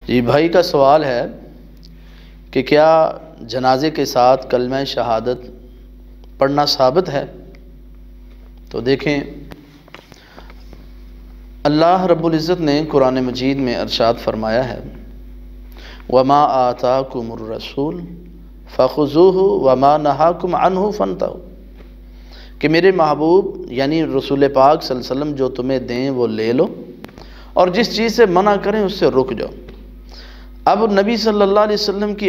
جی بھائی کا سوال ہے کہ کیا جنازے کے ساتھ کلمہ شہادت پڑھنا ثابت ہے؟ تو دیکھیں، اللہ رب العزت نے قرآن مجید میں ارشاد فرمایا ہے وَمَا آتَاكُمُ الرَّسُولُ فَخُذُوهُ وَمَا نَهَاكُمْ عَنْهُ فَانْتَهُوا کہ میرے محبوب یعنی رسول پاک صلی اللہ علیہ وسلم جو تمہیں دیں وہ لے لو اور جس چیز سے منع کریں اس سے رک جاؤ۔ اب نبی صلی اللہ علیہ وسلم کی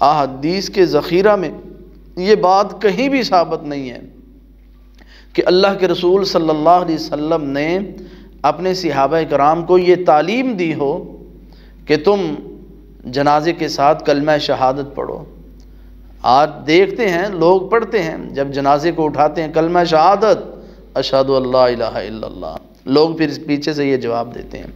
احادیث کے ذخیرہ میں یہ بات کہیں بھی ثابت نہیں ہے کہ اللہ کے رسول صلی اللہ علیہ وسلم نے اپنے صحابہ کرام کو یہ تعلیم دی ہو کہ تم جنازے کے ساتھ کلمہ شہادت پڑھو۔ آج دیکھتے ہیں لوگ پڑھتے ہیں جب جنازے کو اٹھاتے ہیں کلمہ شہادت اشہد ان لا الہ الا اللہ، لوگ پھر پیچھے سے یہ جواب دیتے ہیں۔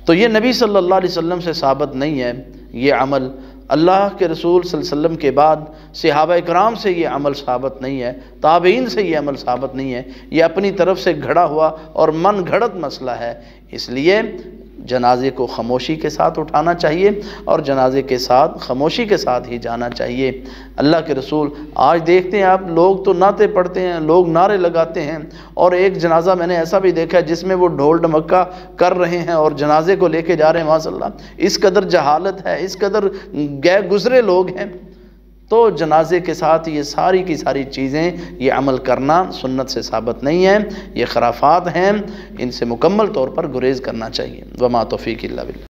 تو یہ نبی صلی اللہ علیہ وسلم سے ثابت نہیں ہے یہ عمل، اللہ کے رسول صلی اللہ علیہ وسلم کے بعد صحابہ کرام سے یہ عمل ثابت نہیں ہے، تابعین سے یہ عمل ثابت نہیں ہے، یہ اپنی طرف سے گھڑا ہوا اور من گھڑت مسئلہ ہے۔ اس لیے جنازے کو خاموشی کے ساتھ اٹھانا چاہیے اور جنازے کے ساتھ خاموشی کے ساتھ ہی جانا چاہیے۔ اللہ کے رسول آج دیکھتے ہیں آپ، لوگ تو نعتیں پڑھتے ہیں، لوگ نعرے لگاتے ہیں، اور ایک جنازہ میں نے ایسا بھی دیکھا ہے جس میں وہ ڈھول ڈھمکا کر رہے ہیں اور جنازے کو لے کے جا رہے ہیں۔ ماشاء اللہ، اس قدر جہالت ہے، اس قدر غیر گزرے لوگ ہیں۔ تو جنازے کے ساتھ یہ ساری کی ساری چیزیں یہ عمل کرنا سنت سے ثابت نہیں ہے، یہ خرافات ہیں، ان سے مکمل طور پر گریز کرنا چاہیے۔ وما توفیق الا باللہ۔